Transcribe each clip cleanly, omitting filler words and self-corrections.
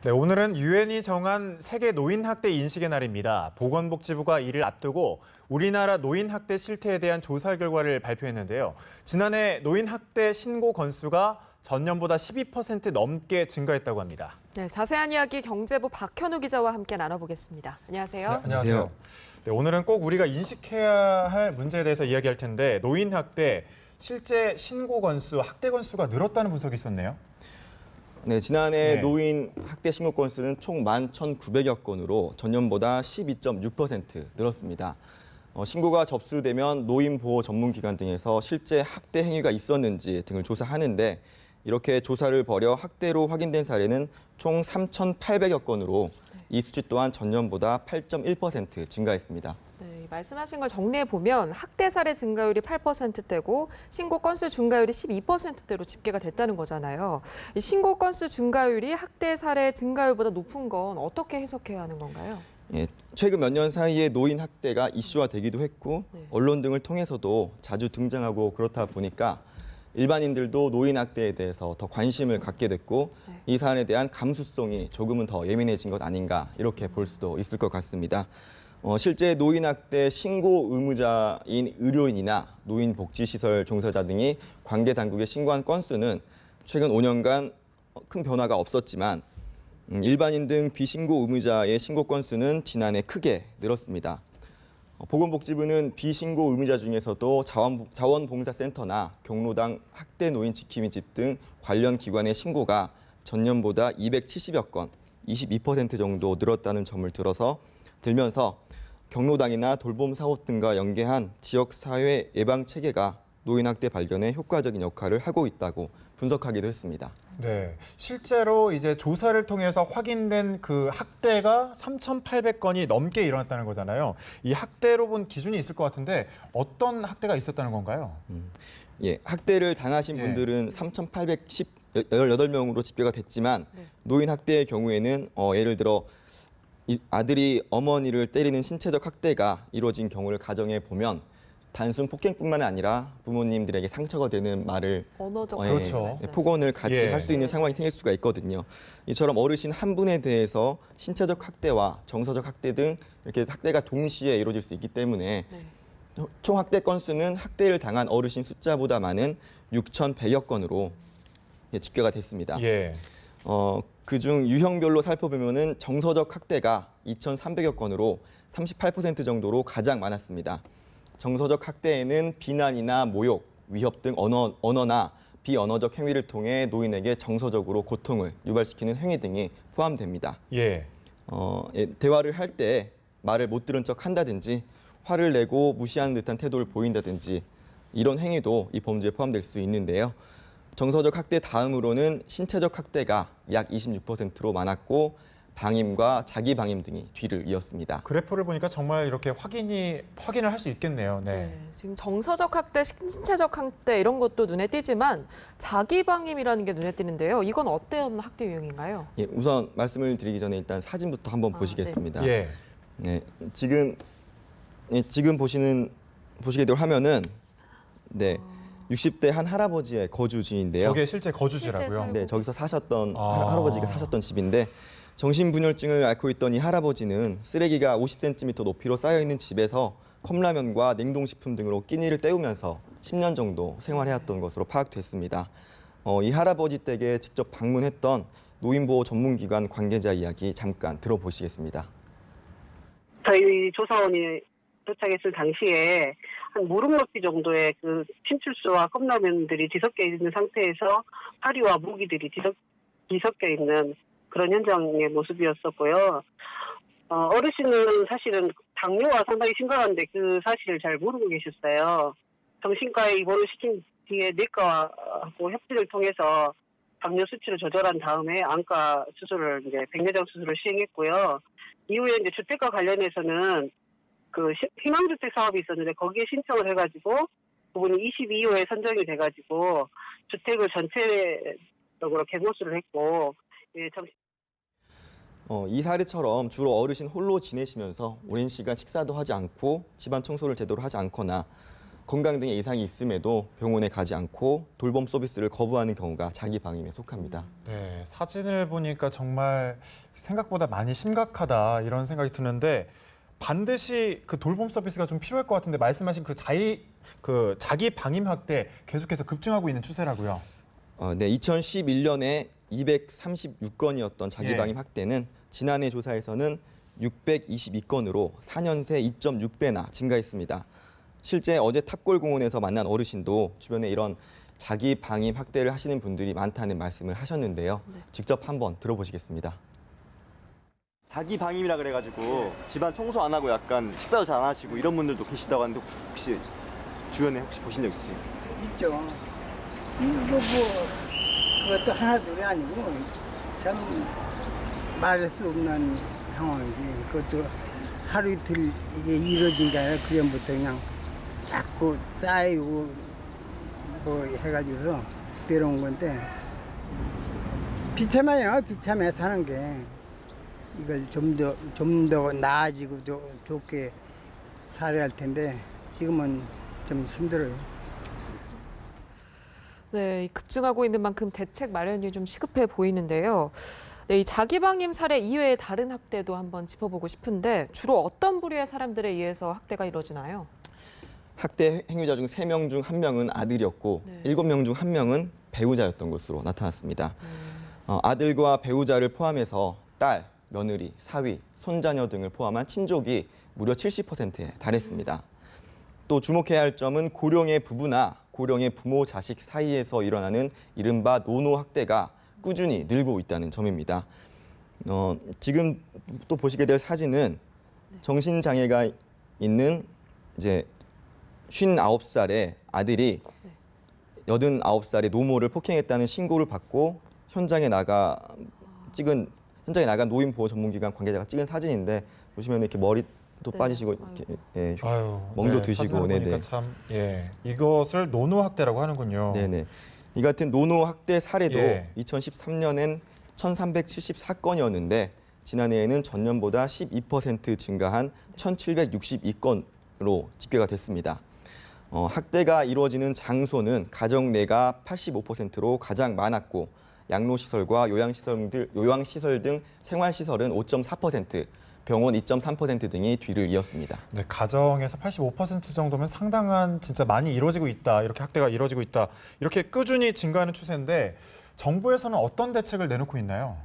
네, 오늘은 유엔이 정한 세계 노인학대 인식의 날입니다. 보건복지부가 이를 앞두고 우리나라 노인학대 실태에 대한 조사 결과를 발표했는데요. 지난해 노인학대 신고 건수가 전년보다 12% 넘게 증가했다고 합니다. 네, 자세한 이야기 경제부 박현우 기자와 함께 나눠보겠습니다. 안녕하세요. 네, 안녕하세요. 네, 오늘은 꼭 우리가 인식해야 할 문제에 대해서 이야기할 텐데 노인학대, 실제 신고 건수, 학대 건수가 늘었다는 분석이 있었네요. 네, 지난해 노인 학대 신고 건수는 총 11,900여 건으로 전년보다 12.6% 늘었습니다. 신고가 접수되면 노인보호 전문기관 등에서 실제 학대 행위가 있었는지 등을 조사하는데 이렇게 조사를 벌여 학대로 확인된 사례는 총 3,800여 건으로 이 수치 또한 전년보다 8.1% 증가했습니다. 네, 말씀하신 걸 정리해보면 학대 사례 증가율이 8%대고 신고 건수 증가율이 12%대로 집계가 됐다는 거잖아요. 이 신고 건수 증가율이 학대 사례 증가율보다 높은 건 어떻게 해석해야 하는 건가요? 예, 최근 몇 년 사이에 노인 학대가 이슈화되기도 했고 언론 등을 통해서도 자주 등장하고 그렇다 보니까 일반인들도 노인 학대에 대해서 더 관심을 갖게 됐고 이 사안에 대한 감수성이 조금은 더 예민해진 것 아닌가 이렇게 볼 수도 있을 것 같습니다. 실제 노인 학대 신고 의무자인 의료인이나 노인복지시설 종사자 등이 관계 당국에 신고한 건수는 최근 5년간 큰 변화가 없었지만 일반인 등 비신고 의무자의 신고 건수는 지난해 크게 늘었습니다. 보건복지부는 비신고 의무자 중에서도 자원봉사센터나 경로당 학대 노인 지킴이 집 등 관련 기관의 신고가 전년보다 270여 건, 22% 정도 늘었다는 점을 들면서 경로당이나 돌봄 사업 등과 연계한 지역사회 예방 체계가 노인 학대 발견에 효과적인 역할을 하고 있다고 분석하기도 했습니다. 네, 실제로 이제 조사를 통해서 확인된 그 학대가 3,800건이 넘게 일어났다는 거잖아요. 이 학대로 본 기준이 있을 것 같은데 어떤 학대가 있었다는 건가요? 예, 학대를 당하신 분들은 3,818명으로 집계가 됐지만 노인 학대의 경우에는 예를 들어 아들이 어머니를 때리는 신체적 학대가 이루어진 경우를 가정해 보면 단순 폭행뿐만 아니라 부모님들에게 상처가 되는 말을 언어적 그렇죠. 폭언을 같이 할 수 있는 상황이 생길 수가 있거든요. 이처럼 어르신 한 분에 대해서 신체적 학대와 정서적 학대 등 이렇게 학대가 동시에 이루어질 수 있기 때문에 총 학대 건수는 학대를 당한 어르신 숫자보다 많은 6,100여 건으로 집계가 됐습니다. 그중 유형별로 살펴보면은 정서적 학대가 2,300여 건으로 38% 정도로 가장 많았습니다. 정서적 학대에는 비난이나 모욕, 위협 등 언어나 비언어적 행위를 통해 노인에게 정서적으로 고통을 유발시키는 행위 등이 포함됩니다. 대화를 할 때 말을 못 들은 척 한다든지 화를 내고 무시하는 듯한 태도를 보인다든지 이런 행위도 이 범죄에 포함될 수 있는데요. 정서적 학대 다음으로는 신체적 학대가 약 26%로 많았고 방임과 자기 방임 등이 뒤를 이었습니다. 그래프를 보니까 정말 이렇게 확인을 할 수 있겠네요. 지금 정서적 학대, 신체적 학대 이런 것도 눈에 띄지만 자기 방임이라는 게 눈에 띄는데요. 이건 어떤 학대 유형인가요? 예, 우선 말씀을 드리기 전에 일단 사진부터 한번 보시겠습니다. 지금 보시게 될 화면은 60대 한 할아버지의 거주지인데요. 저게 실제 거주지라고요? 네, 저기서 사셨던 할아버지가 사셨던 집인데 정신분열증을 앓고 있던 이 할아버지는 쓰레기가 50cm 높이로 쌓여있는 집에서 컵라면과 냉동식품 등으로 끼니를 때우면서 10년 정도 생활해왔던 것으로 파악됐습니다. 이 할아버지 댁에 직접 방문했던 노인보호 전문기관 관계자 이야기 잠깐 들어보시겠습니다. 저희 조사원이 도착했을 당시에 한 무릎 높이 정도의 그 침출수와 컵라면들이 뒤섞여 있는 상태에서 파리와 모기들이 뒤섞여 있는 그런 현장의 모습이었었고요. 어르신은 사실은 당뇨가 상당히 심각한데 그 사실을 잘 모르고 계셨어요. 정신과에 입원을 시킨 뒤에 내과하고 협의를 통해서 당뇨 수치를 조절한 다음에 안과 수술을 백내장 수술을 시행했고요. 이후에 주택과 관련해서는 그 희망주택 사업이 있었는데 거기에 신청을 해가지고 그분이 22호에 선정이 돼가지고 주택을 전체적으로 개보수를 했고 이 사례처럼 주로 어르신 홀로 지내시면서 오랜 시간 식사도 하지 않고 집안 청소를 제대로 하지 않거나 건강 등의 이상이 있음에도 병원에 가지 않고 돌봄 서비스를 거부하는 경우가 자기 방임에 속합니다. 네, 사진을 보니까 정말 생각보다 많이 심각하다 이런 생각이 드는데 반드시 그 돌봄 서비스가 좀 필요할 것 같은데 말씀하신 그 자기 방임 학대 계속해서 급증하고 있는 추세라고요. 네, 2011년에 236건이었던 자기 예. 방임 학대는 지난해 조사에서는 622건으로 4년 새 2.6배나 증가했습니다. 실제 어제 탑골공원에서 만난 어르신도 주변에 이런 자기 방임 학대를 하시는 분들이 많다는 말씀을 하셨는데요. 직접 한번 들어보시겠습니다. 자기 방임이라 그래가지고 집안 청소 안 하고 약간 식사도 잘 안 하시고 이런 분들도 계시다고 하는데 혹시 주변에 혹시 보신 적 있으세요? 있죠. 이거 뭐 그것도 하나둘이 아니고 참 말할 수 없는 상황이지. 그것도 하루 이틀 이게 이루어진 게 아니라 그전부터 그냥 자꾸 쌓이고 뭐 해가지고서 내려온 건데 비참해요. 비참해 사는 게. 이걸 좀 더 나아지고 좋게 살아야 할 텐데 지금은 좀 힘들어요. 네, 이 급증하고 있는 만큼 대책 마련이 좀 시급해 보이는데요. 네, 이 자기방임 사례 이외의 다른 학대도 한번 짚어보고 싶은데 주로 어떤 부류의 사람들에 의해서 학대가 이루어지나요? 학대 행위자 중 3명 중 1명은 아들이었고 네. 7명 중 1명은 배우자였던 것으로 나타났습니다. 아들과 배우자를 포함해서 딸, 며느리, 사위, 손자녀 등을 포함한 친족이 무려 70%에 달했습니다. 또 주목해야 할 점은 고령의 부부나 고령의 부모, 자식 사이에서 일어나는 이른바 노노 학대가 꾸준히 늘고 있다는 점입니다. 지금 또 보시게 될 사진은 정신장애가 있는 이제 59살의 아들이 89살의 노모를 폭행했다는 신고를 받고 현장에 나간 노인 보호 전문기관 관계자가 찍은 사진인데 보시면 이렇게 머리도 네. 빠지시고 이렇게 예, 아유, 멍도 네, 드시고 사진을 보니까 네네. 참 이것을 노노 학대라고 하는군요. 네네. 이 같은 노노 학대 사례도 예. 2013년엔 1,374건이었는데 지난해에는 전년보다 12% 증가한 1,762건으로 집계가 됐습니다. 학대가 이루어지는 장소는 가정 내가 85%로 가장 많았고 양로시설과 요양시설 등 생활시설은 5.4%, 병원 2.3% 등이 뒤를 이었습니다. 네, 가정에서 85% 정도면 상당한 진짜 많이 이루어지고 있다. 이렇게 학대가 이루어지고 있다. 이렇게 꾸준히 증가하는 추세인데 정부에서는 어떤 대책을 내놓고 있나요?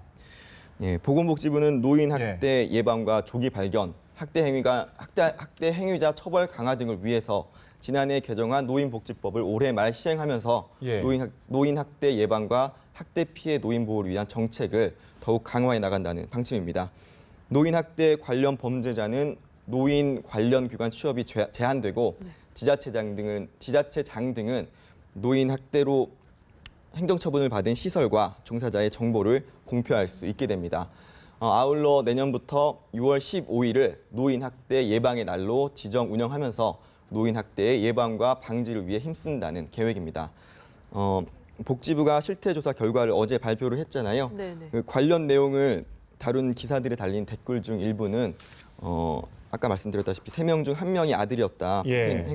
예, 보건복지부는 노인 학대 예방과 조기 발견, 학대 행위자 처벌 강화 등을 위해서 지난해 개정한 노인복지법을 올해 말 시행하면서 예. 노인 학대 예방과 학대 피해 노인 보호를 위한 정책을 더욱 강화해 나간다는 방침입니다. 노인 학대 관련 범죄자는 노인 관련 기관 취업이 제한되고 지자체장 등은 노인 학대로 행정처분을 받은 시설과 종사자의 정보를 공표할 수 있게 됩니다. 아울러 내년부터 6월 15일을 노인 학대 예방의 날로 지정 운영하면서 노인 학대의 예방과 방지를 위해 힘쓴다는 계획입니다. 복지부가 실태조사 결과를 어제 발표를 했잖아요. 네네. 그 관련 내용을 다룬 기사들에 달린 댓글 중 일부는 아까 말씀드렸다시피 3명 중 1명이 아들이었다. 예.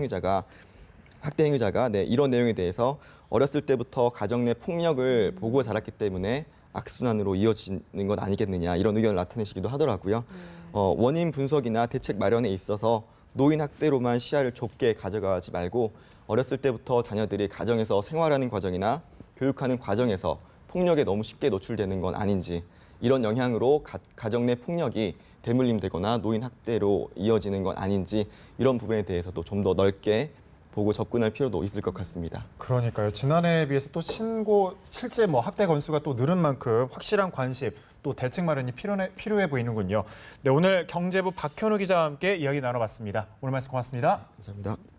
학대 행위자가 이런 내용에 대해서 어렸을 때부터 가정 내 폭력을 보고 자랐기 때문에 악순환으로 이어지는 건 아니겠느냐 이런 의견을 나타내시기도 하더라고요. 원인 분석이나 대책 마련에 있어서 노인 학대로만 시야를 좁게 가져가지 말고 어렸을 때부터 자녀들이 가정에서 생활하는 과정이나 교육하는 과정에서 폭력에 너무 쉽게 노출되는 건 아닌지 이런 영향으로 가정 내 폭력이 대물림되거나 노인 학대로 이어지는 건 아닌지 이런 부분에 대해서도 좀 더 넓게 보고 접근할 필요도 있을 것 같습니다. 그러니까요. 지난해에 비해서 또 실제 학대 건수가 또 늘은 만큼 확실한 관심, 또 대책 마련이 필요해 보이는군요. 네, 오늘 경제부 박현우 기자와 함께 이야기 나눠봤습니다. 오늘 말씀 고맙습니다. 감사합니다.